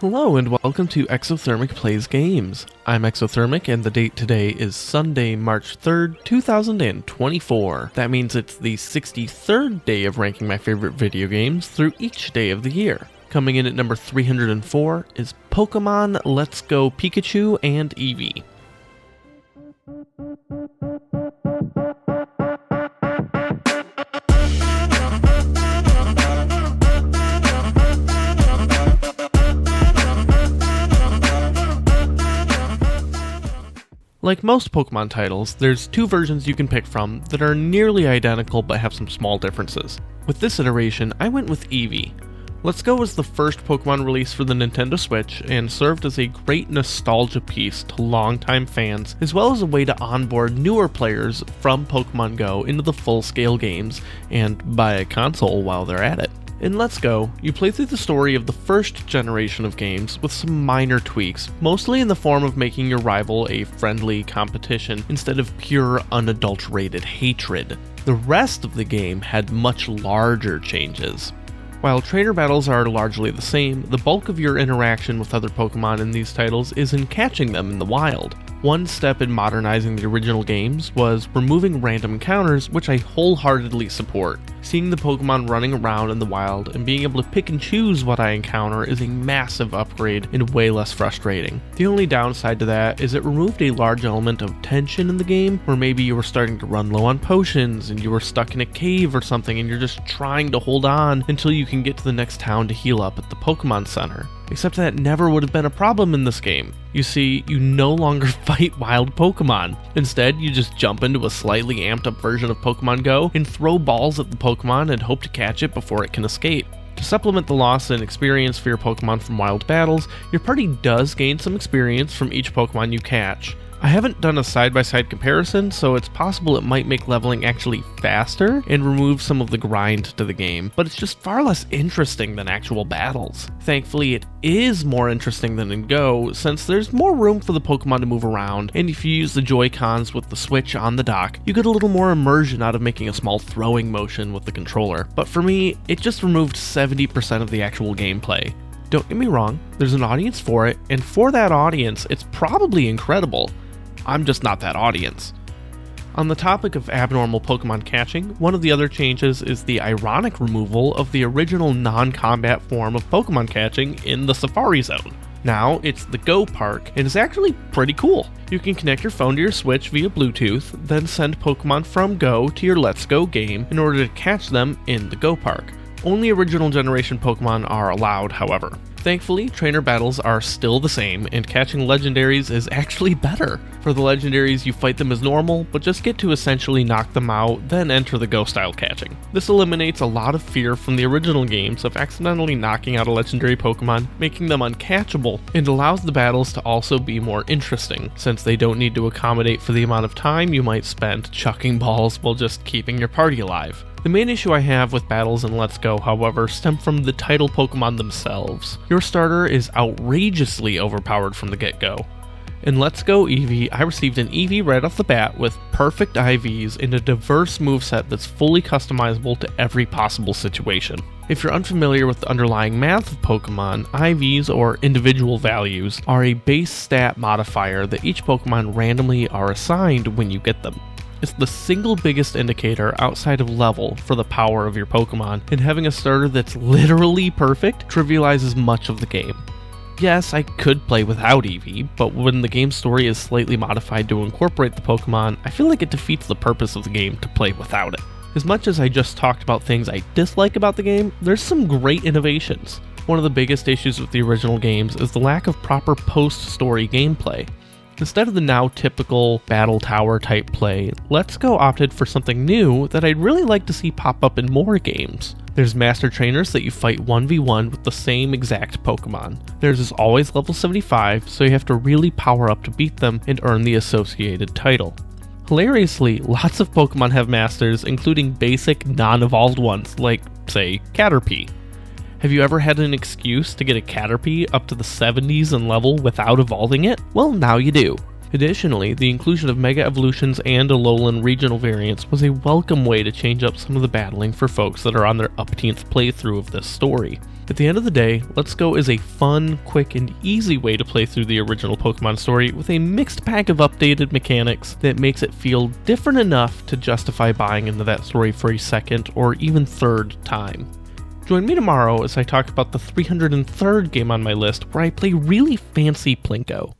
Hello and welcome to Exothermic Plays Games. I'm Exothermic and the date today is Sunday, March 3rd, 2024. That means it's the 63rd day of ranking my favorite video games through each day of the year. Coming in at number 304 is Pokemon Let's Go Pikachu and Eevee. Like most Pokemon titles, there's two versions you can pick from that are nearly identical but have some small differences. With this iteration, I went with Eevee. Let's Go was the first Pokemon released for the Nintendo Switch and served as a great nostalgia piece to longtime fans, as well as a way to onboard newer players from Pokemon Go into the full-scale games and buy a console while they're at it. In Let's Go, you play through the story of the first generation of games with some minor tweaks, mostly in the form of making your rival a friendly competition instead of pure unadulterated hatred. The rest of the game had much larger changes. While trainer battles are largely the same, the bulk of your interaction with other Pokemon in these titles is in catching them in the wild. One step in modernizing the original games was removing random encounters, which I wholeheartedly support. Seeing the Pokemon running around in the wild and being able to pick and choose what I encounter is a massive upgrade and way less frustrating. The only downside to that is it removed a large element of tension in the game, where maybe you were starting to run low on potions and you were stuck in a cave or something and you're just trying to hold on until you can get to the next town to heal up at the Pokemon Center. Except that never would have been a problem in this game. You see, you no longer fight wild Pokemon. Instead, you just jump into a slightly amped up version of Pokemon Go and throw balls at the Pokemon and hope to catch it before it can escape. To supplement the loss in experience for your Pokemon from wild battles, your party does gain some experience from each Pokemon you catch. I haven't done a side-by-side comparison, so it's possible it might make leveling actually faster and remove some of the grind to the game, but it's just far less interesting than actual battles. Thankfully, it is more interesting than in Go, since there's more room for the Pokemon to move around, and if you use the Joy-Cons with the Switch on the dock, you get a little more immersion out of making a small throwing motion with the controller. But for me, it just removed 70% of the actual gameplay. Don't get me wrong, there's an audience for it, and for that audience, it's probably incredible. I'm just not that audience. On the topic of abnormal Pokemon catching, one of the other changes is the ironic removal of the original non-combat form of Pokemon catching in the Safari Zone. Now, it's the Go Park, and it's actually pretty cool. You can connect your phone to your Switch via Bluetooth, then send Pokemon from Go to your Let's Go game in order to catch them in the Go Park. Only original generation Pokemon are allowed, however. Thankfully, trainer battles are still the same, and catching legendaries is actually better. For the legendaries, you fight them as normal, but just get to essentially knock them out, then enter the Go-style catching. This eliminates a lot of fear from the original games of accidentally knocking out a legendary Pokemon, making them uncatchable, and allows the battles to also be more interesting, since they don't need to accommodate for the amount of time you might spend chucking balls while just keeping your party alive. The main issue I have with battles in Let's Go, however, stem from the title Pokemon themselves. Your starter is outrageously overpowered from the get-go. In Let's Go Eevee, I received an Eevee right off the bat with perfect IVs and a diverse moveset that's fully customizable to every possible situation. If you're unfamiliar with the underlying math of Pokemon, IVs, or individual values, are a base stat modifier that each Pokemon randomly are assigned when you get them. It's the single biggest indicator outside of level for the power of your Pokemon, and having a starter that's literally perfect trivializes much of the game. Yes, I could play without Eevee, but when the game story is slightly modified to incorporate the Pokemon, I feel like it defeats the purpose of the game to play without it. As much as I just talked about things I dislike about the game, there's some great innovations. One of the biggest issues with the original games is the lack of proper post-story gameplay. Instead of the now typical battle tower type play, Let's Go opted for something new that I'd really like to see pop up in more games. There's master trainers that you fight 1v1 with the same exact Pokemon. Theirs is always level 75, so you have to really power up to beat them and earn the associated title. Hilariously, lots of Pokemon have masters, including basic, non-evolved ones, like, say, Caterpie. Have you ever had an excuse to get a Caterpie up to the 70s in level without evolving it? Well, now you do. Additionally, the inclusion of Mega Evolutions and Alolan regional variants was a welcome way to change up some of the battling for folks that are on their upteenth playthrough of this story. At the end of the day, Let's Go is a fun, quick, and easy way to play through the original Pokemon story with a mixed bag of updated mechanics that makes it feel different enough to justify buying into that story for a second or even third time. Join me tomorrow as I talk about the 303rd game on my list where I play really fancy Plinko.